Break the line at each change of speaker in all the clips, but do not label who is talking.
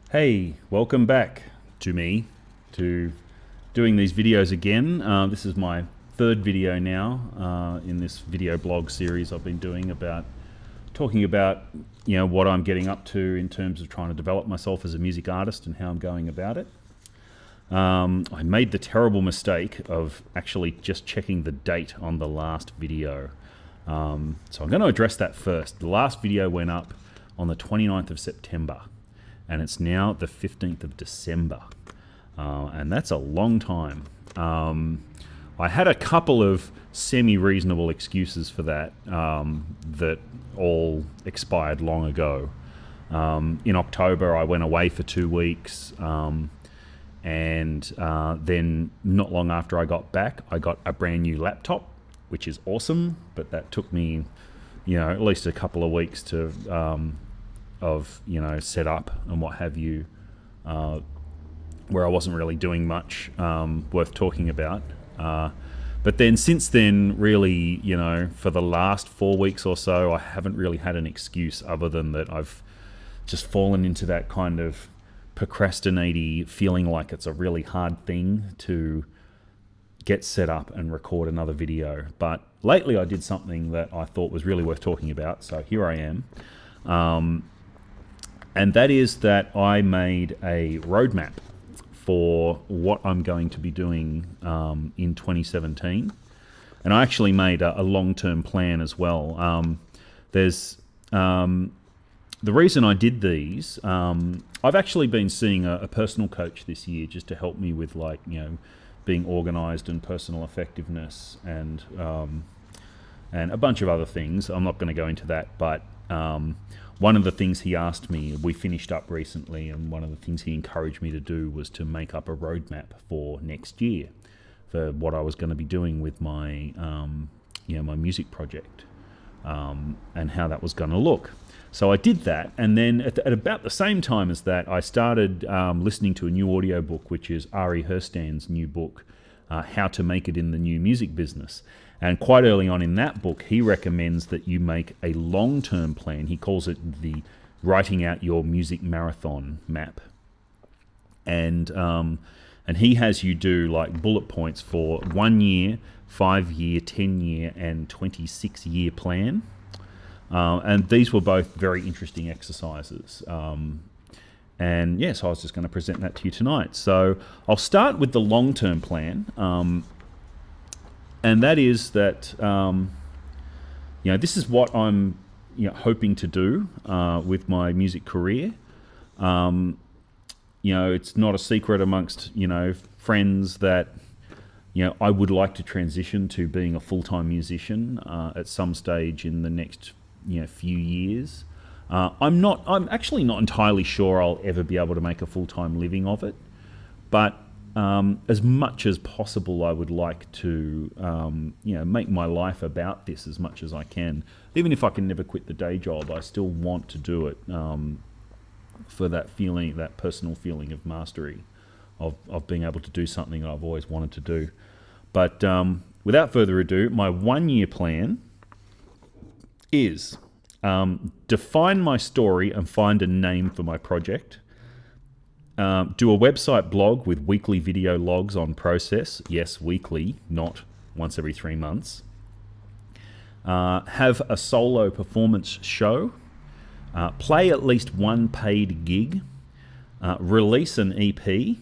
Hey, welcome back to doing these videos again. This is my third video now in this video blog series I've been doing about talking about what I'm getting up to in terms of trying to develop myself as a music artist and how I'm going about it. I made the terrible mistake of actually just checking the date on the last video. So I'm going to address that first. The last video went up on the 29th of September. And it's now the 15th of December. And that's a long time. I had a couple of semi-reasonable excuses for that that all expired long ago. In October, I went away for 2 weeks. And then not long after I got back, I got a brand new laptop, which is awesome. But that took me, at least a couple of weeks to... set up and what have you, where I wasn't really doing much worth talking about. But then since then, really, for the last 4 weeks or so, I haven't really had an excuse other than that I've just fallen into that kind of procrastinating feeling like it's a really hard thing to get set up and record another video. But lately I did something that I thought was really worth talking about, so here I am. And that is that I made a roadmap for what I'm going to be doing in 2017. And I actually made a long-term plan as well. There's the reason I did these, I've actually been seeing a personal coach this year just to help me with being organized and personal effectiveness and a bunch of other things. I'm not going to go into that, but one of the things he asked me, we finished up recently, and one of the things he encouraged me to do was to make up a roadmap for next year for what I was going to be doing with my, my music project and how that was going to look. So I did that, and then at about the same time as that, I started listening to a new audiobook, which is Ari Herstand's new book, How to Make It in the New Music Business. And quite early on in that book, he recommends that you make a long-term plan. He calls it the writing out your music marathon map. And he has you do like bullet points for 1 year, 5 year, 10 year, and 26-year plan. And these were both very interesting exercises. And yes, I was just going to present that to you tonight. So I'll start with the long-term plan. And that is that, this is what I'm hoping to do with my music career. It's not a secret amongst, friends that, I would like to transition to being a full-time musician at some stage in the next, few years. I'm actually not entirely sure I'll ever be able to make a full-time living of it, but as much as possible, I would like to, make my life about this as much as I can. Even if I can never quit the day job, I still want to do it for that feeling, that personal feeling of mastery, of being able to do something I've always wanted to do. But without further ado, my 1 year plan is define my story and find a name for my project. Do a website blog with weekly video logs on process. Yes, weekly, not once every 3 months. Have a solo performance show. Play at least one paid gig. Release an EP.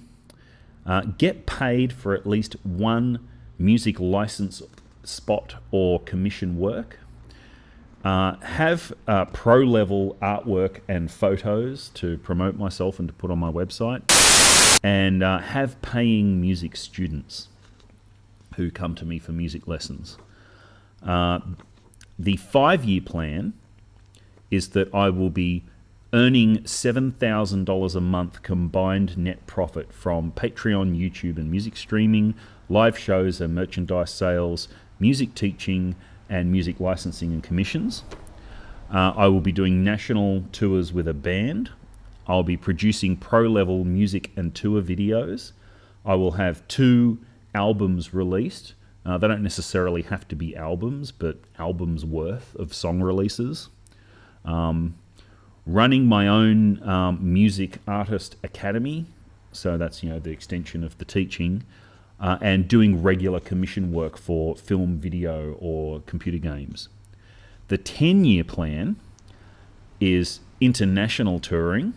Get paid for at least one music license spot or commission work. Have pro-level artwork and photos to promote myself and to put on my website, and have paying music students who come to me for music lessons. The 5-year plan is that I will be earning $7,000 a month combined net profit from Patreon, YouTube, and music streaming, live shows and merchandise sales, music teaching, and music licensing and commissions. I will be doing national tours with a band. I'll be producing pro-level music and tour videos. I will have 2 albums released. They don't necessarily have to be albums, but albums worth of song releases. running my own music artist academy, so that's the extension of the teaching, and doing regular commission work for film, video, or computer games. The 10-year plan is international touring,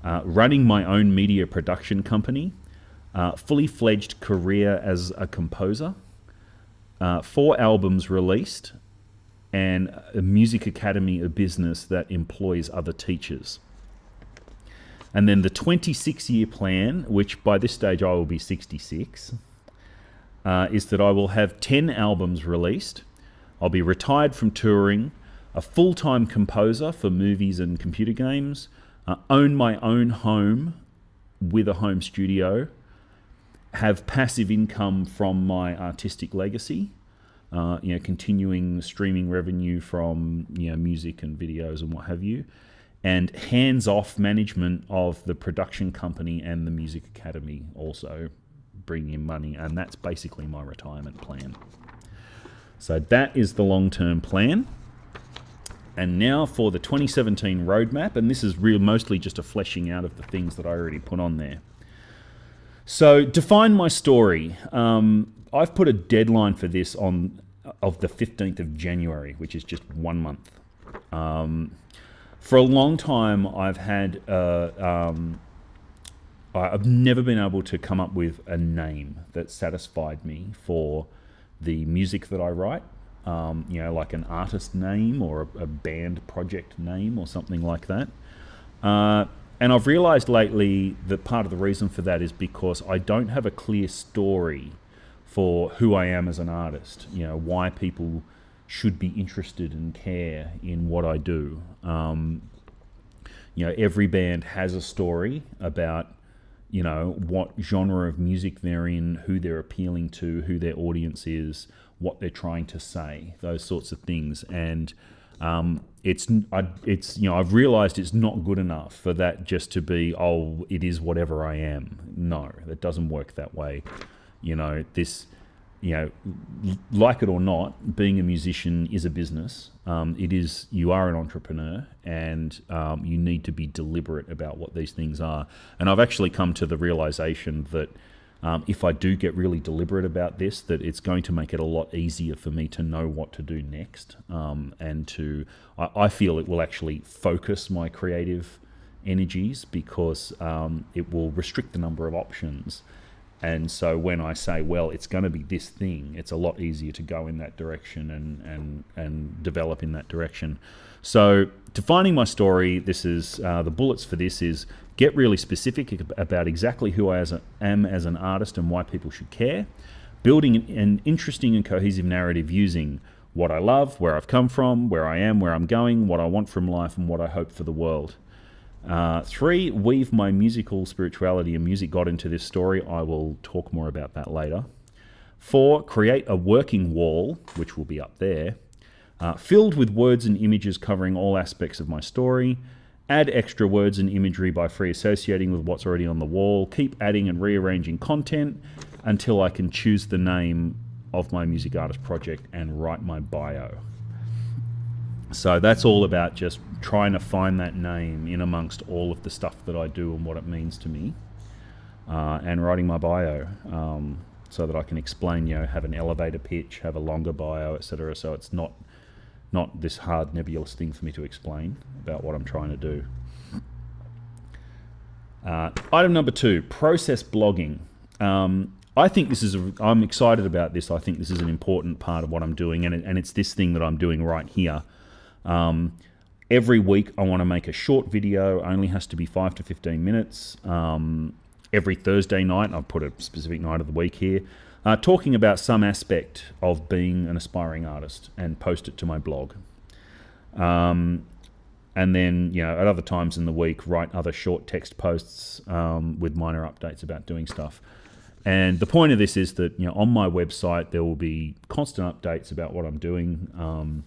running my own media production company, fully fledged career as a composer, 4 albums released, and a music academy, a business that employs other teachers. And then the 26-year plan, which by this stage I will be 66, is that I will have 10 albums released. I'll be retired from touring, a full-time composer for movies and computer games, own my own home with a home studio, have passive income from my artistic legacy, continuing streaming revenue from music and videos and what have you, and hands-off management of the production company and the music academy also bring in money, and that's basically my retirement plan. So that is the long-term plan. And now for the 2017 roadmap, and this is mostly just a fleshing out of the things that I already put on there. So define my story. I've put a deadline for this of the 15th of January, which is just 1 month. For a long time, I've never been able to come up with a name that satisfied me for the music that I write. Like an artist name or a band project name or something like that. And I've realized lately that part of the reason for that is because I don't have a clear story for who I am as an artist, why people should be interested and care in what I do. Every band has a story about, what genre of music they're in, who they're appealing to, who their audience is, what they're trying to say, those sorts of things. And I've realized it's not good enough for that just to be, it is whatever I am. No, that doesn't work that way. Like it or not, being a musician is a business. You are an entrepreneur, and you need to be deliberate about what these things are. And I've actually come to the realization that if I do get really deliberate about this, that it's going to make it a lot easier for me to know what to do next. I feel it will actually focus my creative energies because it will restrict the number of options. And so when I say, well, it's going to be this thing, it's a lot easier to go in that direction and develop in that direction. So defining my story, this is the bullets for this is get really specific about exactly who I am as an artist and why people should care. Building an interesting and cohesive narrative using what I love, where I've come from, where I am, where I'm going, what I want from life, and what I hope for the world. 3, weave my musical spirituality and music God into this story. I will talk more about that later. 4, create a working wall, which will be up there, filled with words and images covering all aspects of my story. Add extra words and imagery by free associating with what's already on the wall. Keep adding and rearranging content until I can choose the name of my music artist project and write my bio. So that's all about just trying to find that name in amongst all of the stuff that I do and what it means to me, and writing my bio so that I can explain, have an elevator pitch, have a longer bio, etc. So it's not this hard nebulous thing for me to explain about what I'm trying to do. Item number 2, process blogging. I think I'm excited about this. I think this is an important part of what I'm doing, and it's this thing that I'm doing right here. Every week I want to make a short video, only has to be 5 to 15 minutes. Every Thursday night, I've put a specific night of the week here, talking about some aspect of being an aspiring artist and post it to my blog. And then, at other times in the week, write other short text posts with minor updates about doing stuff. And the point of this is that, on my website, there will be constant updates about what I'm doing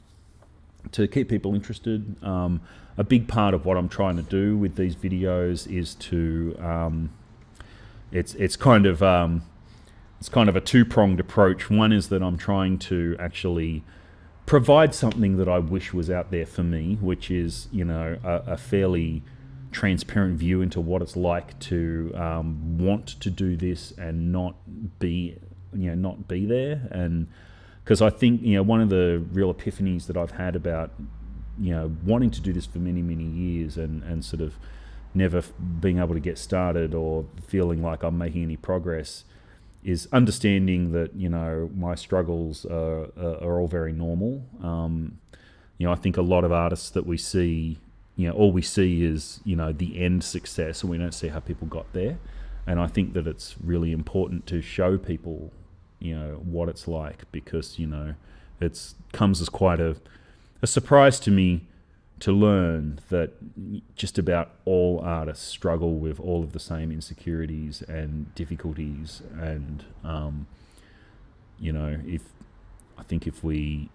to keep people interested. A big part of what I'm trying to do with these videos is to, it's kind of a two-pronged approach. One is that I'm trying to actually provide something that I wish was out there for me, which is, you know, a fairly transparent view into what it's like to want to do this and not be there. And because I think, you know, one of the real epiphanies that I've had about, you know, wanting to do this for many, many years and sort of never being able to get started or feeling like I'm making any progress is understanding that, you know, my struggles are all very normal. You know, I think a lot of artists that we see, you know, all we see is, you know, the end success, and we don't see how people got there. And I think that it's really important to show people, you know, what it's like, because, you know, it's comes as quite a surprise to me to learn that just about all artists struggle with all of the same insecurities and difficulties. And, you know, I think if we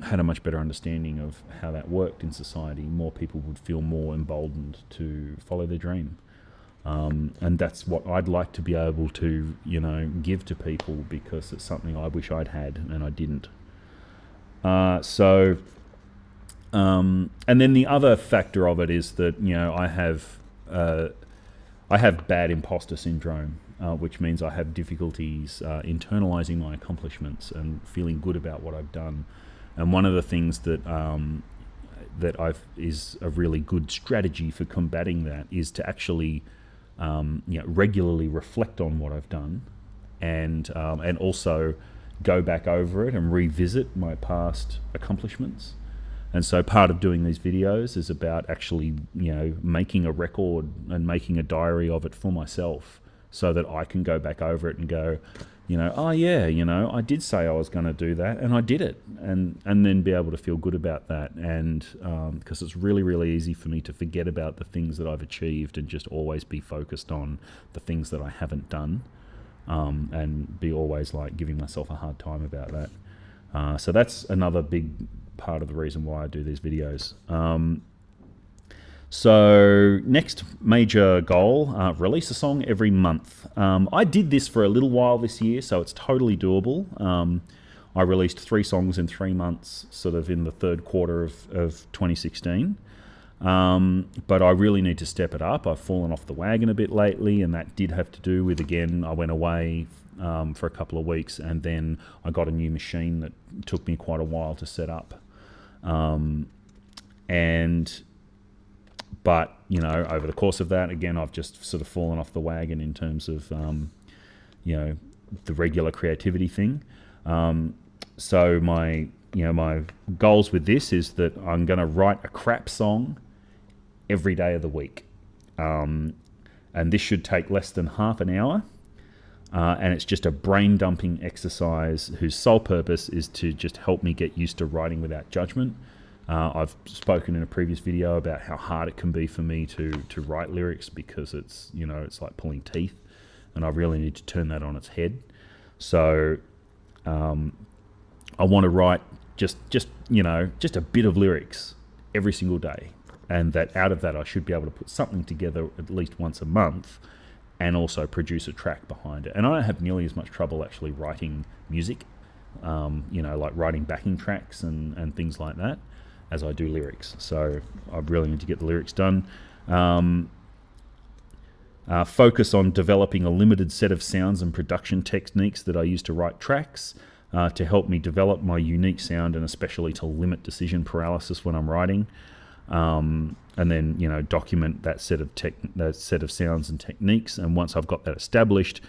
had a much better understanding of how that worked in society, more people would feel more emboldened to follow their dream. And that's what I'd like to be able to, you know, give to people, because it's something I wish I'd had and I didn't. And then the other factor of it is that, you know, I have bad imposter syndrome, which means I have difficulties internalizing my accomplishments and feeling good about what I've done. And one of the things that is a really good strategy for combating that is to actually regularly reflect on what I've done, and also go back over it and revisit my past accomplishments. And so part of doing these videos is about actually, you know, making a record and making a diary of it for myself, so that I can go back over it and go, you know, oh yeah, you know, I did say I was going to do that and I did it, and then be able to feel good about that. And because it's really, really easy for me to forget about the things that I've achieved and just always be focused on the things that I haven't done, and be always like giving myself a hard time about that. So that's another big part of the reason why I do these videos. So next major goal, release a song every month. I did this for a little while this year, so it's totally doable. I released 3 songs in 3 months, sort of in the third quarter of 2016. But I really need to step it up. I've fallen off the wagon a bit lately, and that did have to do with, again, I went away for a couple of weeks, and then I got a new machine that took me quite a while to set up. But, you know, over the course of that, again, I've just sort of fallen off the wagon in terms of, you know, the regular creativity thing. So my goals with this is that I'm going to write a crap song every day of the week. And this should take less than half an hour. And it's just a brain dumping exercise whose sole purpose is to just help me get used to writing without judgment. I've spoken in a previous video about how hard it can be for me to write lyrics, because it's, you know, it's like pulling teeth, and I really need to turn that on its head. So I want to write just a bit of lyrics every single day, and that out of that I should be able to put something together at least once a month, and also produce a track behind it. And I don't have nearly as much trouble actually writing music, you know, like writing backing tracks and things like that, as I do lyrics. So I really need to get the lyrics done. Focus on developing a limited set of sounds and production techniques that I use to write tracks, to help me develop my unique sound, and especially to limit decision paralysis when I'm writing. And then, you know, document that set of sounds and techniques. And once I've got that established,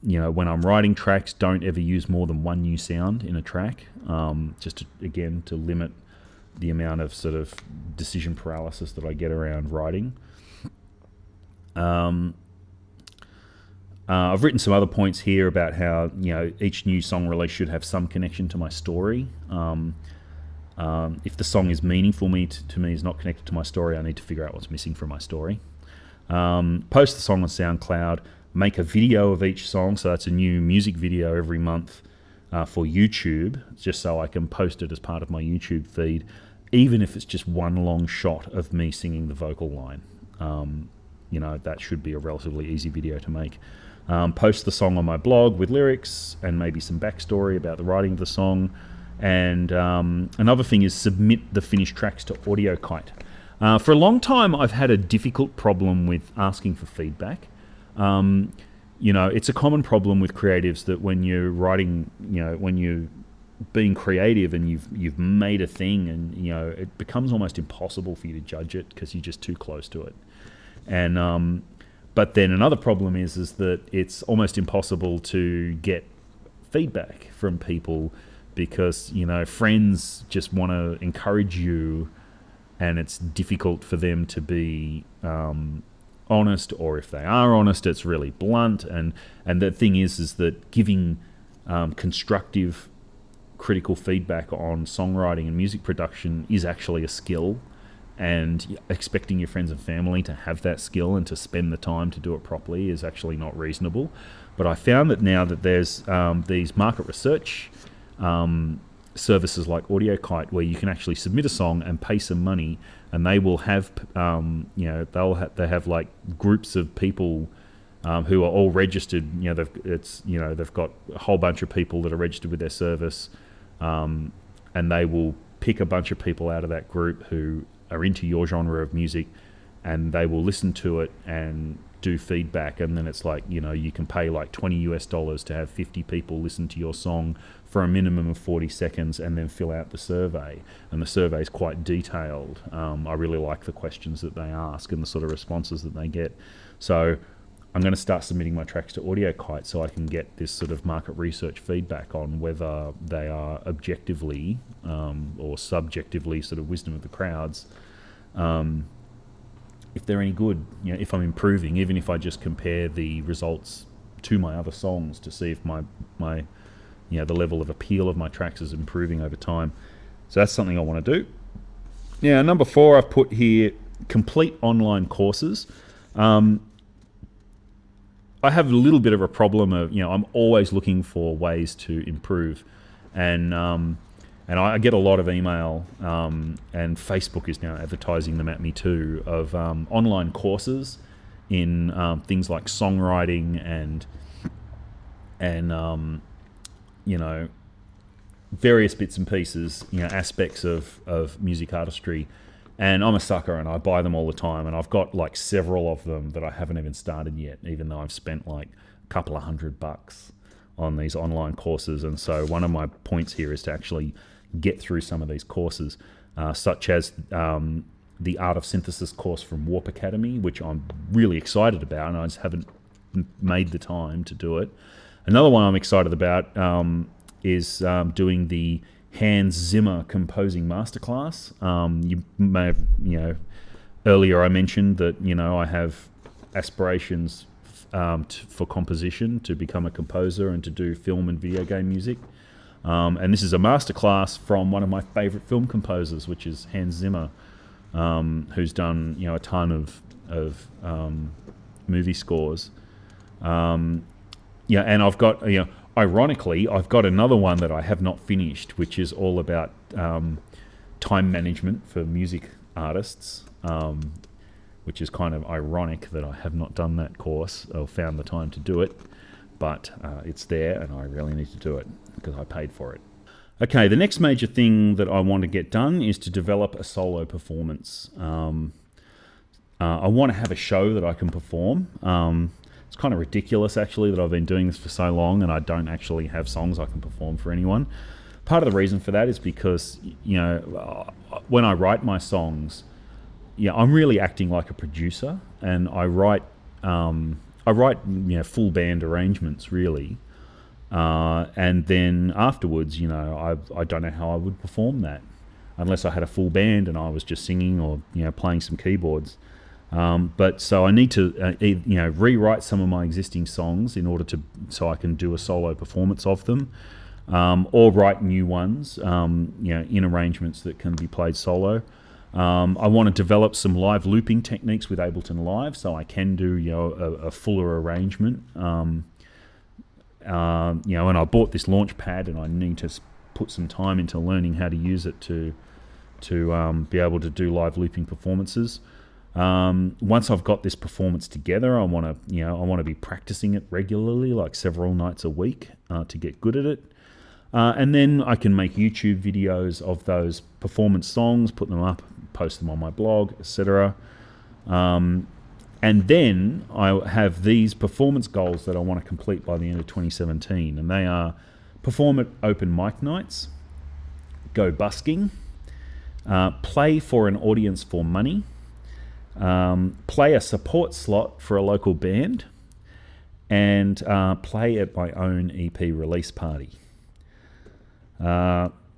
you know, when I'm writing tracks, don't ever use more than one new sound in a track, just to, again, to limit the amount of sort of decision paralysis that I get around writing. I've written some other points here about how, you know, each new song release should have some connection to my story. If the song is meaningful to me, is not connected to my story, I need to figure out what's missing from my story. Post the song on SoundCloud. Make a video of each song, so that's a new music video every month for YouTube, just so I can post it as part of my YouTube feed, even if it's just one long shot of me singing the vocal line. You know, that should be a relatively easy video to make. Post the song on my blog with lyrics and maybe some backstory about the writing of the song, And another thing is submit the finished tracks to AudioKite. For a long time, I've had a difficult problem with asking for feedback. It's a common problem with creatives that when you're writing, when you're being creative and you've made a thing, and it becomes almost impossible for you to judge it because you're just too close to it. And but then another problem is that it's almost impossible to get feedback from people because friends just want to encourage you, and it's difficult for them to be honest, or if they are honest, it's really blunt. And the thing is that giving constructive critical feedback on songwriting and music production is actually a skill, and expecting your friends and family to have that skill and to spend the time to do it properly is actually not reasonable. But I found that now that there's these market research services like AudioKite, where you can actually submit a song and pay some money, and they will have they have like groups of people who are all registered. They've got a whole bunch of people that are registered with their service, and they will pick a bunch of people out of that group who are into your genre of music, and they will listen to it and do feedback. And then it's like, you can pay like $20 to have 50 people listen to your song for a minimum of 40 seconds and then fill out the survey. And the survey is quite detailed. I really like the questions that they ask and the sort of responses that they get. So I'm going to start submitting my tracks to AudioKite so I can get this sort of market research feedback on whether they are objectively or subjectively sort of wisdom of the crowds, if they're any good, if I'm improving, even if I just compare the results to my other songs to see if my the level of appeal of my tracks is improving over time. So that's something I want to do. Now, number 4, I've put here complete online courses. I have a little bit of a problem of, I'm always looking for ways to improve, and I get a lot of email, and Facebook is now advertising them at me too, of online courses in things like songwriting and various bits and pieces, aspects of music artistry. And I'm a sucker, and I buy them all the time, and I've got like several of them that I haven't even started yet, even though I've spent like a couple of $100 on these online courses. And so one of my points here is to actually get through some of these courses, such as the Art of Synthesis course from Warp Academy, which I'm really excited about, and I just haven't made the time to do it. Another one I'm excited about is doing the Hans Zimmer composing masterclass. You may have, earlier I mentioned that, I have aspirations for composition, to become a composer and to do film and video game music. And this is a masterclass from one of my favorite film composers, which is Hans Zimmer, who's done, a ton of movie scores. And I've got, ironically, I've got another one that I have not finished, which is all about time management for music artists, which is kind of ironic that I have not done that course or found the time to do it, but it's there and I really need to do it because I paid for it. Okay, the next major thing that I want to get done is to develop a solo performance. I want to have a show that I can perform. It's kind of ridiculous, actually, that I've been doing this for so long and I don't actually have songs I can perform for anyone. Part of the reason for that is because, when I write my songs, I'm really acting like a producer, and I write full band arrangements, really. And then afterwards, I don't know how I would perform that unless I had a full band and I was just singing or, playing some keyboards. But so I need to, rewrite some of my existing songs in order so I can do a solo performance of them, or write new ones, in arrangements that can be played solo. I want to develop some live looping techniques with Ableton Live, so I can do, a fuller arrangement. And I bought this launch pad, and I need to put some time into learning how to use it to be able to do live looping performances. Once I've got this performance together, I want to be practicing it regularly, like several nights a week, to get good at it. And then I can make YouTube videos of those performance songs, put them up, post them on my blog, etc. And then I have these performance goals that I want to complete by the end of 2017. And they are perform at open mic nights, go busking, play for an audience for money, play a support slot for a local band, and play at my own EP release party.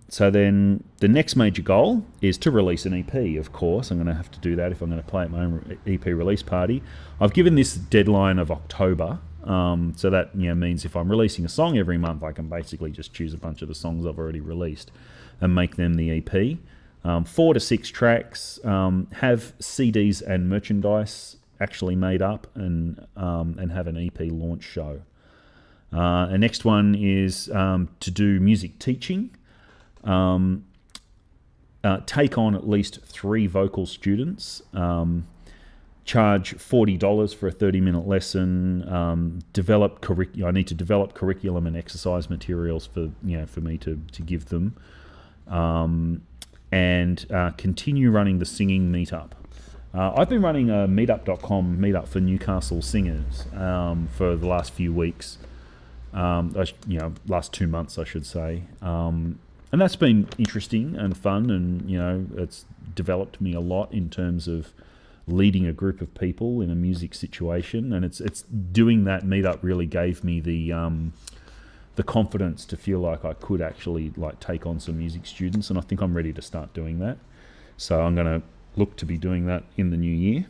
So then the next major goal is to release an EP, of course. I'm going to have to do that if I'm going to play at my own EP release party. I've given this deadline of October, so that means if I'm releasing a song every month, I can basically just choose a bunch of the songs I've already released and make them the EP. 4 to 6 tracks, have CDs and merchandise actually made up, and have an EP launch show. The next one is to do music teaching. Take on at least 3 vocal students, charge $40 for a 30-minute lesson, I need to develop curriculum and exercise materials for me to give them, and continue running the singing meetup. I've been running a meetup.com meetup for Newcastle singers for the last few weeks, last 2 months, I should say. And that's been interesting and fun, and it's developed me a lot in terms of leading a group of people in a music situation. And it's doing that meetup really gave me the confidence to feel like I could actually take on some music students, and I think I'm ready to start doing that. So I'm going to look to be doing that in the new year.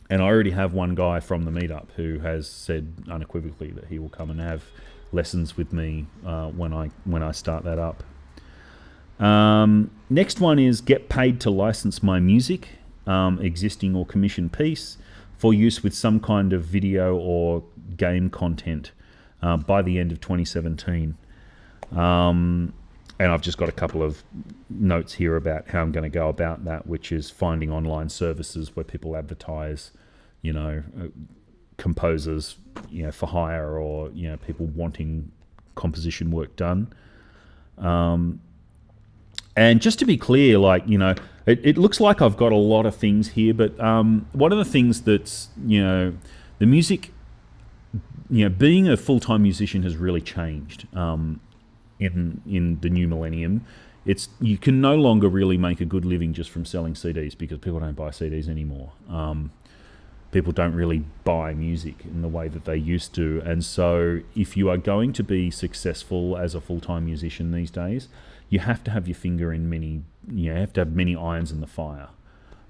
And I already have one guy from the meetup who has said unequivocally that he will come and have lessons with me when I start that up. Next one is get paid to license my music, existing or commissioned piece, for use with some kind of video or game content by the end of 2017. And I've just got a couple of notes here about how I'm going to go about that, which is finding online services where people advertise, composers, for hire, or people wanting composition work done. And just to be clear, it looks like I've got a lot of things here, but one of the things that's the music, being a full-time musician has really changed in the new millennium. You can no longer really make a good living just from selling CDs, because people don't buy CDs anymore. People don't really buy music in the way that they used to. And so if you are going to be successful as a full-time musician these days, you have to have your finger in you have to have many irons in the fire.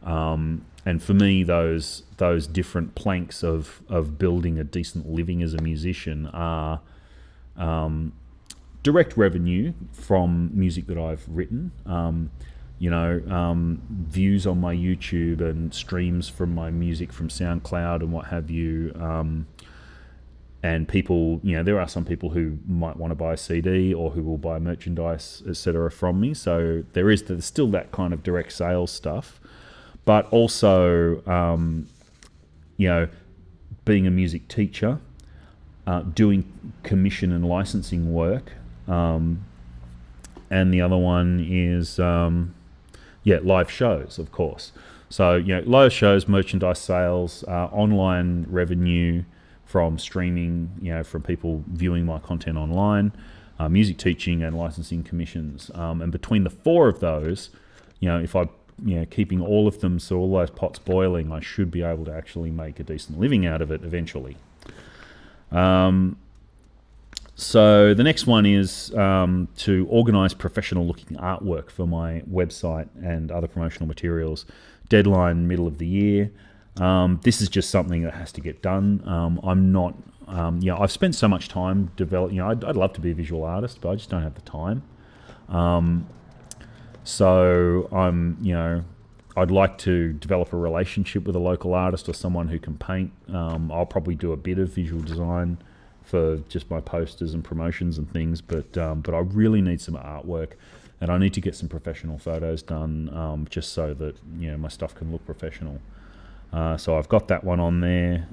And for me, those different planks of building a decent living as a musician are direct revenue from music that I've written, views on my YouTube and streams from my music from SoundCloud and what have you. And people, there are some people who might want to buy a CD or who will buy merchandise, etc., from me. So there's still that kind of direct sales stuff, but also, being a music teacher, doing commission and licensing work, and the other one is live shows, of course. So live shows, merchandise sales, online revenue from streaming, from people viewing my content online, music teaching and licensing commissions. And between the 4 of those, if I keeping all of them, so all those pots boiling, I should be able to actually make a decent living out of it eventually. So the next one is to organise professional looking artwork for my website and other promotional materials. Deadline middle of the year. This is just something that has to get done. I'm not, I've spent so much time developing, I'd love to be a visual artist, but I just don't have the time. So I'd like to develop a relationship with a local artist or someone who can paint. I'll probably do a bit of visual design for just my posters and promotions and things, but I really need some artwork, and I need to get some professional photos done, just so that my stuff can look professional. So I've got that one on there.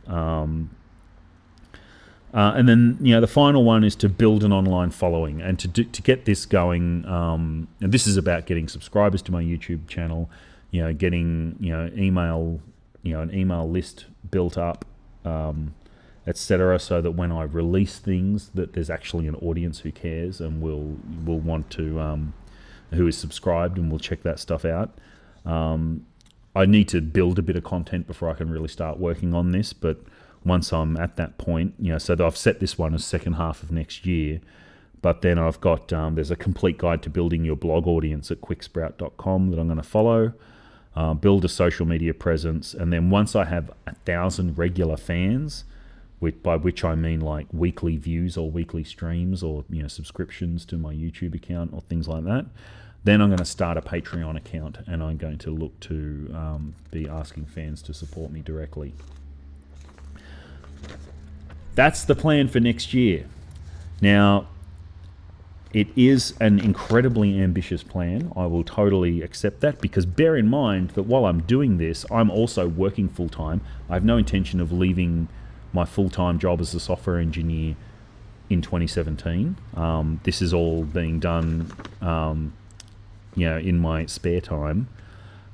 And then, the final one is to build an online following, and to get this going. And this is about getting subscribers to my YouTube channel, getting email, an email list built up, etc. So that when I release things, that there's actually an audience who cares and will want to, who is subscribed and will check that stuff out. I need to build a bit of content before I can really start working on this, but once I'm at that point, so that I've set this one as second half of next year, but then I've got, there's a complete guide to building your blog audience at quicksprout.com that I'm going to follow, build a social media presence, and then once I have 1,000 regular fans, by which I mean like weekly views or weekly streams or subscriptions to my YouTube account or things like that, then I'm going to start a Patreon account, and I'm going to look to be asking fans to support me directly. That's the plan for next year. Now, it is an incredibly ambitious plan. I will totally accept that, because bear in mind that while I'm doing this, I'm also working full-time. I have no intention of leaving my full-time job as a software engineer in 2017. This is all being done, in my spare time.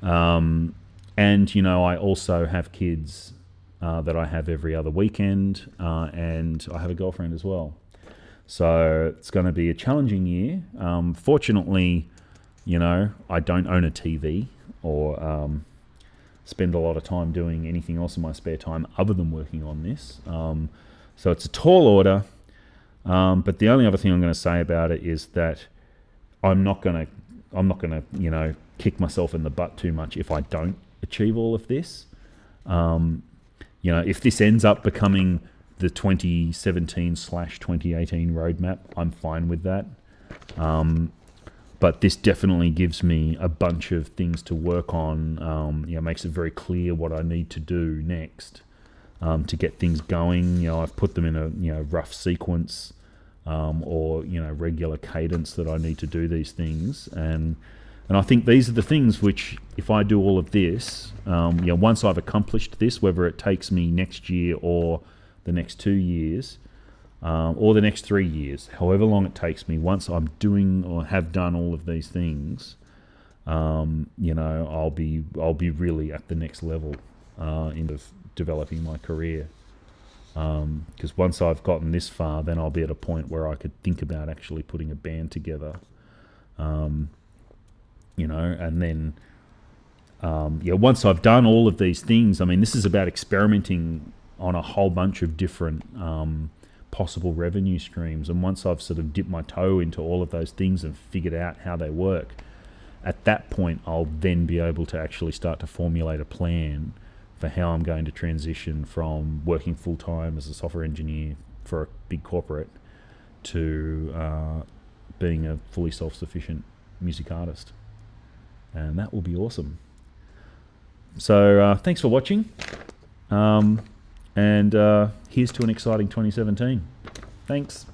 And, I also have kids that I have every other weekend, and I have a girlfriend as well. So it's going to be a challenging year. Fortunately, I don't own a TV or spend a lot of time doing anything else in my spare time other than working on this. So it's a tall order. But the only other thing I'm going to say about it is that I'm not going to, kick myself in the butt too much if I don't achieve all of this. If this ends up becoming the 2017/2018 roadmap, I'm fine with that. But this definitely gives me a bunch of things to work on. Makes it very clear what I need to do next to get things going. I've put them in a rough sequence or regular cadence that I need to do these things, and I think these are the things which, if I do all of this, once I've accomplished this, whether it takes me next year or the next 2 years, or the next 3 years, however long it takes me, once I'm doing or have done all of these things, I'll be really at the next level in developing my career. Because once I've gotten this far, then I'll be at a point where I could think about actually putting a band together. And then, once I've done all of these things, this is about experimenting on a whole bunch of different possible revenue streams. And once I've sort of dipped my toe into all of those things and figured out how they work, at that point, I'll then be able to actually start to formulate a plan for how I'm going to transition from working full-time as a software engineer for a big corporate to being a fully self-sufficient music artist. And that will be awesome. So thanks for watching. And here's to an exciting 2017. Thanks.